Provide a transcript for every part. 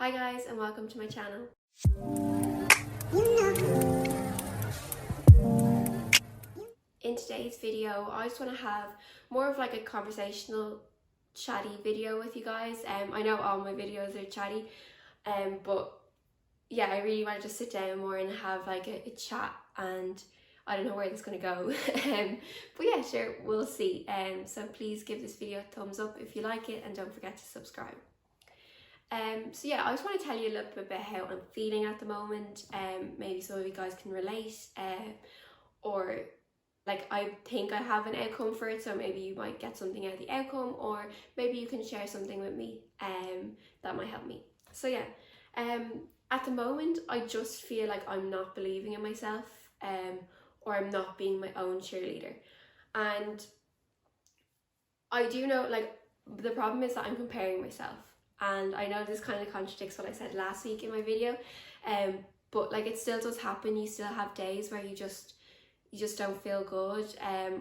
Hi guys and welcome to my channel. In today's video I just want to have more of like a conversational chatty video with you guys. I know all my videos are chatty, but yeah, I really want to just sit down more and have like a chat, and I don't know where this is going to go. But yeah, sure, we'll see. So please give this video a thumbs up if you like it, and don't forget to subscribe. So yeah, I just want to tell you a little bit about how I'm feeling at the moment. Maybe some of you guys can relate, or like I think I have an outcome for it, so maybe you might get something out of the outcome, or maybe you can share something with me that might help me. So yeah, at the moment I just feel like I'm not believing in myself, or I'm not being my own cheerleader. And I do know, like, the problem is that I'm comparing myself. And I know this kind of contradicts what I said last week in my video, but like it still does happen. You still have days where you just don't feel good,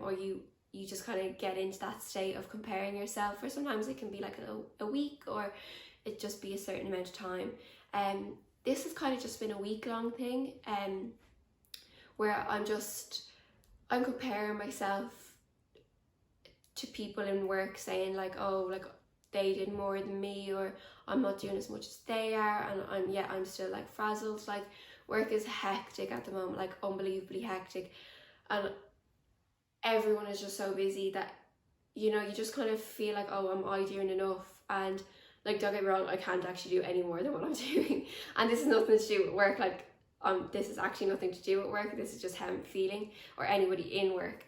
or you just kind of get into that state of comparing yourself, or sometimes it can be like a week, or it just be a certain amount of time. This has kind of just been a week-long thing, where I'm comparing myself to people in work, saying like, oh, like they did more than me, or I'm not doing as much as they are, and I'm still like frazzled. Like, work is hectic at the moment, like unbelievably hectic, and everyone is just so busy that, you know, you just kind of feel like, oh, am I doing enough? And like, don't get me wrong, I can't actually do any more than what I'm doing, and this is nothing to do with work. Like, this is actually nothing to do with work. This is just how I'm feeling, or anybody in work.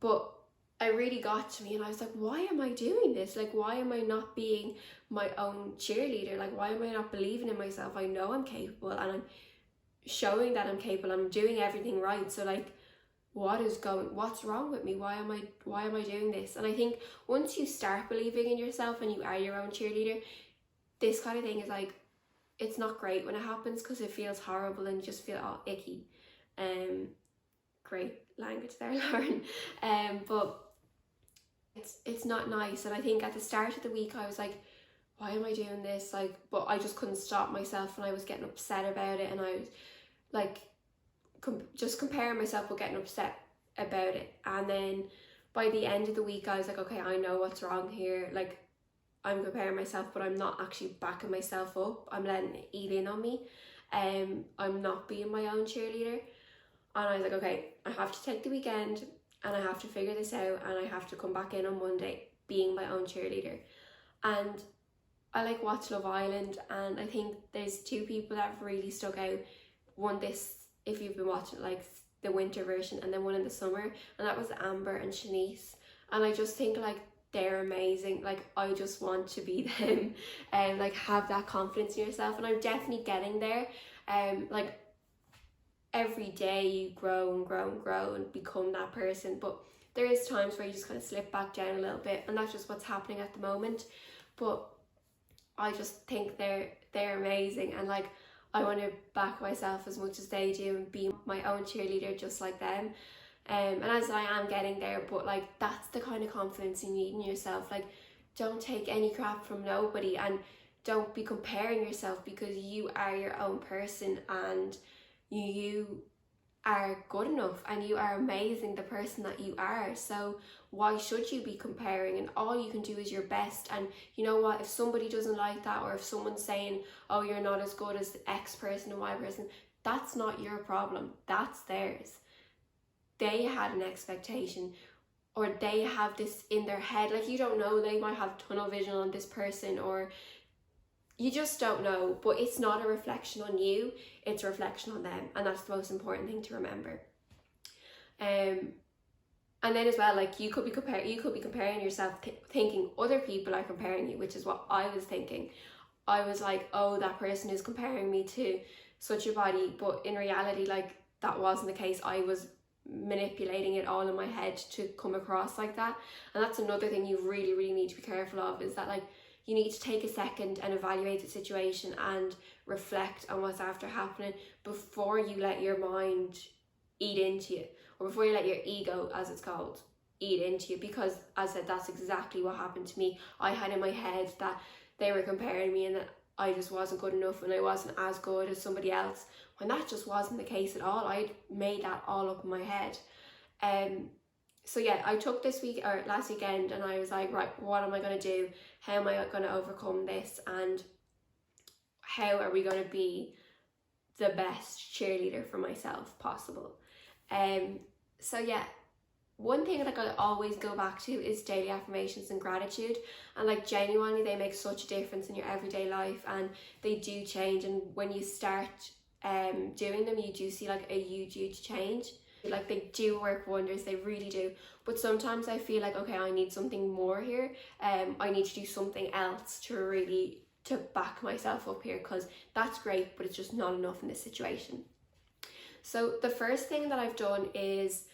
But it really got to me, and I was like, why am I doing this? Like, why am I not being my own cheerleader? Like, why am I not believing in myself? I know I'm capable, and I'm showing that I'm capable. I'm doing everything right. So like, what's wrong with me? Why am I doing this? And I think once you start believing in yourself and you are your own cheerleader, this kind of thing is like, it's not great when it happens, because it feels horrible and you just feel all icky. Great language there, Lauren. But it's not nice. And I think at the start of the week I was like, why am I doing this? Like, but I just couldn't stop myself, and I was getting upset about it, and I was like just comparing myself with getting upset about it. And then by the end of the week I was like, okay, I know what's wrong here. Like, I'm comparing myself, but I'm not actually backing myself up. I'm letting it eat in on me. I'm not being my own cheerleader. And I was like, okay, I have to take the weekend, and I have to figure this out, and I have to come back in on Monday being my own cheerleader. And I like watch Love Island, and I think there's two people that have really stuck out. One, this, if you've been watching like the winter version, and then one in the summer, and that was Amber and Shanice. And I just think like they're amazing. Like, I just want to be them, and like have that confidence in yourself, and I'm definitely getting there. Like, every day you grow and grow and grow and become that person, but there is times where you just kind of slip back down a little bit, and that's just what's happening at the moment. But I just think they're amazing, and like, I want to back myself as much as they do and be my own cheerleader just like them. And as I am getting there, but like, that's the kind of confidence you need in yourself. Like, don't take any crap from nobody, and don't be comparing yourself, because you are your own person, and you are good enough, and you are amazing, the person that you are. So why should you be comparing? And all you can do is your best. And you know what, if somebody doesn't like that, or if someone's saying, oh, you're not as good as X person and Y person, that's not your problem, that's theirs. They had an expectation, or they have this in their head. Like, you don't know, they might have tunnel vision on this person, or you just don't know. But it's not a reflection on you, it's a reflection on them, and that's the most important thing to remember. And then as well, like, you could be comparing yourself, thinking other people are comparing you, which is what I was thinking. I was like, oh, that person is comparing me to such a body, but in reality, like, that wasn't the case. I was manipulating it all in my head to come across like that. And that's another thing you really, really need to be careful of, is that like, you need to take a second and evaluate the situation and reflect on what's after happening before you let your mind eat into you, or before you let your ego, as it's called, eat into you. Because as I said, that's exactly what happened to me. I had in my head that they were comparing me, and that I just wasn't good enough and I wasn't as good as somebody else, when that just wasn't the case at all. I'd made that all up in my head. So yeah, I took this week or last weekend and I was like, right, what am I going to do? How am I going to overcome this? And how are we going to be the best cheerleader for myself possible? So yeah, one thing that I always go back to is daily affirmations and gratitude, and like genuinely they make such a difference in your everyday life, and they do change, and when you start doing them, you do see like a huge change. Like they do work wonders, they really do. But sometimes I feel like, okay, I need something more here. I need to do something else to back myself up here, because that's great, but it's just not enough in this situation. So the first thing that I've done is,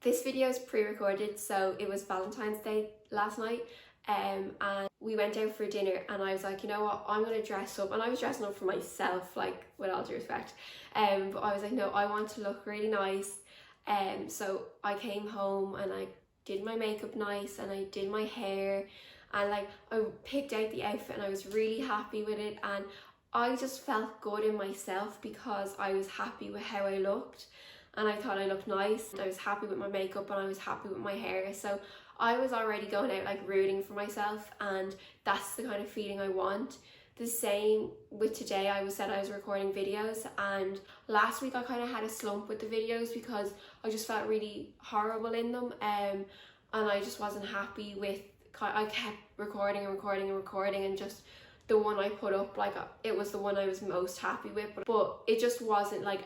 this video is pre-recorded, so it was Valentine's Day last night, and we went out for dinner, and I was like, you know what, I'm gonna dress up, and I was dressing up for myself, like, with all due respect, but I was like, no, I want to look really nice. So I came home and I did my makeup nice, and I did my hair, and like I picked out the outfit, and I was really happy with it, and I just felt good in myself because I was happy with how I looked, and I thought I looked nice. I was happy with my makeup and I was happy with my hair, so I was already going out like rooting for myself, and that's the kind of feeling I want. The same with today. I said I was recording videos, and last week I kind of had a slump with the videos because I just felt really horrible in them, and I just wasn't happy with, I kept recording and just the one I put up, like it was the one I was most happy with, but it just wasn't like,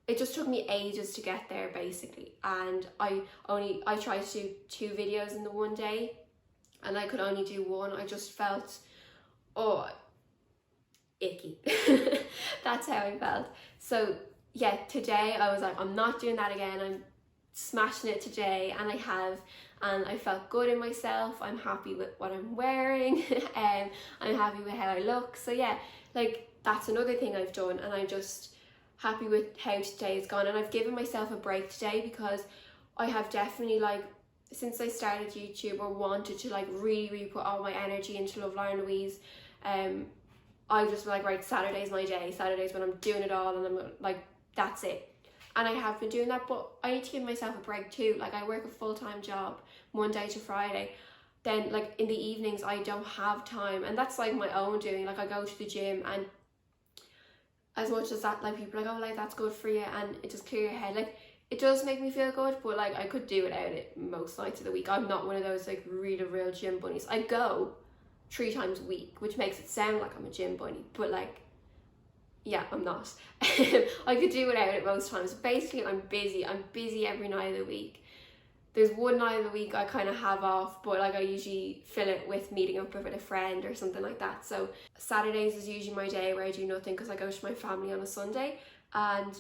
it just took me ages to get there basically, and I tried to do 2 videos in the one day and I could only do one. I just felt, oh, icky. That's how I felt. So yeah, today I was like, I'm not doing that again, I'm smashing it today, and I have, and I felt good in myself. I'm happy with what I'm wearing, and I'm happy with how I look. So yeah, like that's another thing I've done, and I'm just happy with how today's gone. And I've given myself a break today because I have definitely, like, since I started YouTube or wanted to like really put all my energy into Lovelaurenlouise, I just like, right, Saturday's my day. Saturday's when I'm doing it all, and I'm like, that's it. And I have been doing that, but I need to give myself a break too. Like I work a full-time job Monday to Friday. Then like in the evenings I don't have time, and that's like my own doing. Like I go to the gym, and as much as that, like people are like, oh, like that's good for you and it just clear your head, like it does make me feel good, but like I could do without it most nights of the week. I'm not one of those like really real gym bunnies. I go 3 times a week, which makes it sound like I'm a gym bunny, but like, yeah, I'm not. I could do without it most times. Basically I'm busy every night of the week. There's one night of the week I kind of have off, but like I usually fill it with meeting up with a friend or something like that. So Saturdays is usually my day where I do nothing because I go to my family on a Sunday, and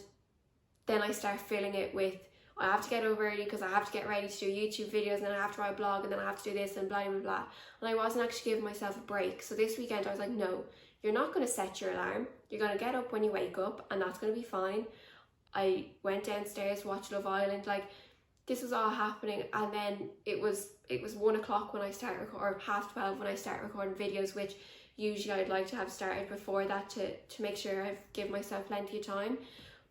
then I start filling it with, I have to get up early because I have to get ready to do YouTube videos, and then I have to write a blog, and then I have to do this and blah blah blah. And I wasn't actually giving myself a break. So this weekend I was like, no, you're not going to set your alarm. You're going to get up when you wake up, and that's going to be fine. I went downstairs, watched Love Island, like this was all happening, and then it was 1 o'clock when I start or 12:30 when I start recording videos, which usually I'd like to have started before that to make sure I've give myself plenty of time.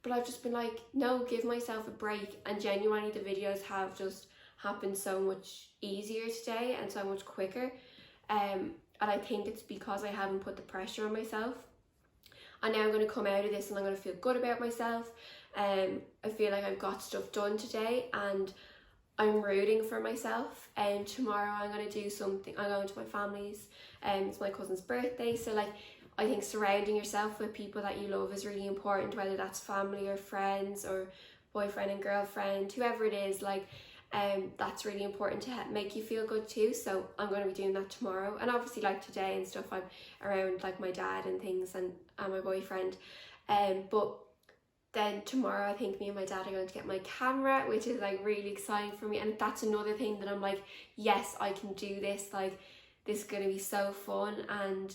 But I've just been like, no, give myself a break, and genuinely the videos have just happened so much easier today and so much quicker, and I think it's because I haven't put the pressure on myself. And now I'm going to come out of this and I'm going to feel good about myself. I feel like I've got stuff done today, and I'm rooting for myself. And tomorrow I'm going to do something. I'm going to my family's, it's my cousin's birthday. So like, I think surrounding yourself with people that you love is really important, whether that's family or friends or boyfriend and girlfriend, whoever it is, like, that's really important to make you feel good too. So I'm going to be doing that tomorrow, and obviously like today and stuff I'm around like my dad and things, and my boyfriend, but then tomorrow I think me and my dad are going to get my camera, which is like really exciting for me, and that's another thing that I'm like, yes, I can do this, like this is going to be so fun. And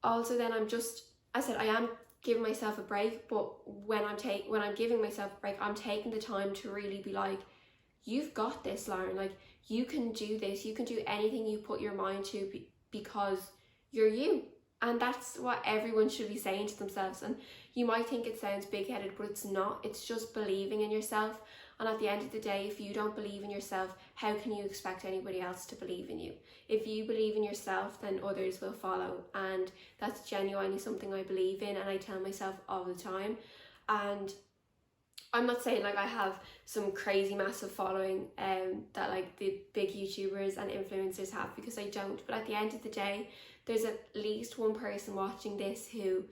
also then I said I am giving myself a break, but when I'm giving myself a break, I'm taking the time to really be like, you've got this, Lauren, like you can do this, you can do anything you put your mind to, because you're you. And that's what everyone should be saying to themselves. And you might think it sounds big-headed, but it's not. It's just believing in yourself. And at the end of the day, if you don't believe in yourself, how can you expect anybody else to believe in you? If you believe in yourself, then others will follow. And that's genuinely something I believe in, and I tell myself all the time. And I'm not saying like I have some crazy massive following that like the big YouTubers and influencers have, because I don't. But at the end of the day, there's at least one person watching this who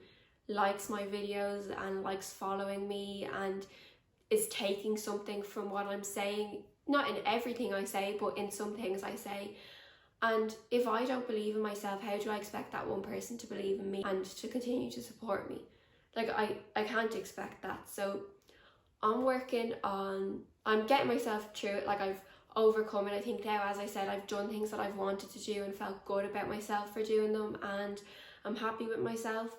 likes my videos and likes following me and is taking something from what I'm saying. Not in everything I say, but in some things I say. And if I don't believe in myself, how do I expect that one person to believe in me and to continue to support me? Like I can't expect that. So I'm getting myself through it. Like I've overcome it. I think now, as I said, I've done things that I've wanted to do and felt good about myself for doing them, and I'm happy with myself.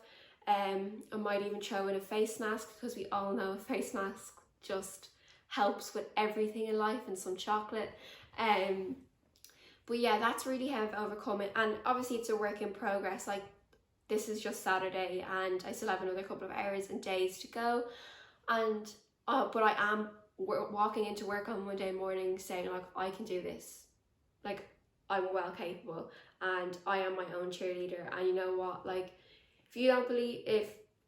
I might even throw in a face mask, because we all know a face mask just helps with everything in life, and some chocolate. But yeah, that's really how I've overcome it. And obviously it's a work in progress. Like, this is just Saturday and I still have another couple of hours and days to go. And but I am walking into work on Monday morning saying, like, I can do this. Like, I'm well capable and I am my own cheerleader. And you know what, like, if you don't believe,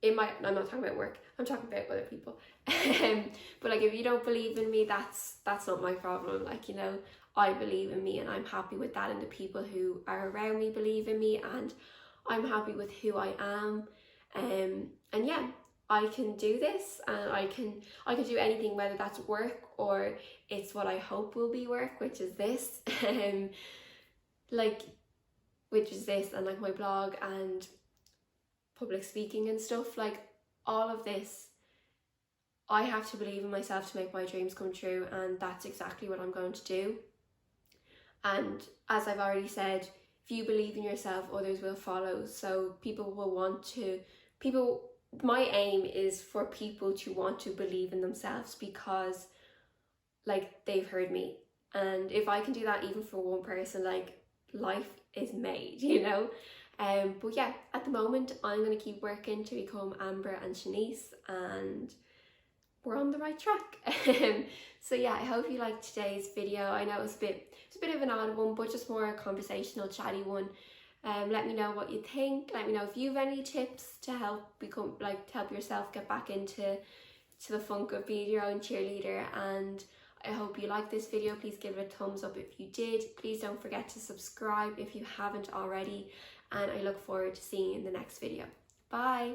I'm not talking about work, I'm talking about other people. But like, if you don't believe in me, that's not my problem. Like, you know, I believe in me and I'm happy with that, and the people who are around me believe in me, and I'm happy with who I am. And yeah, I can do this, and I can do anything, whether that's work or it's what I hope will be work, which is this. And like my blog and public speaking and stuff. Like, all of this, I have to believe in myself to make my dreams come true, and that's exactly what I'm going to do. And as I've already said, if you believe in yourself, others will follow. So my aim is for people to want to believe in themselves, because like, they've heard me. And if I can do that even for one person, like, life is made, you know. But yeah, at the moment I'm going to keep working to become Amber and Shanice, and we're on the right track. So yeah, I hope you liked today's video. I know it's a bit of an odd one, but just more a conversational, chatty one. Let me know what you think. Let me know if you have any tips to help yourself get back into the funk of being your own cheerleader. And I hope you liked this video. Please give it a thumbs up if you did. Please don't forget to subscribe if you haven't already, and I look forward to seeing you in the next video. Bye.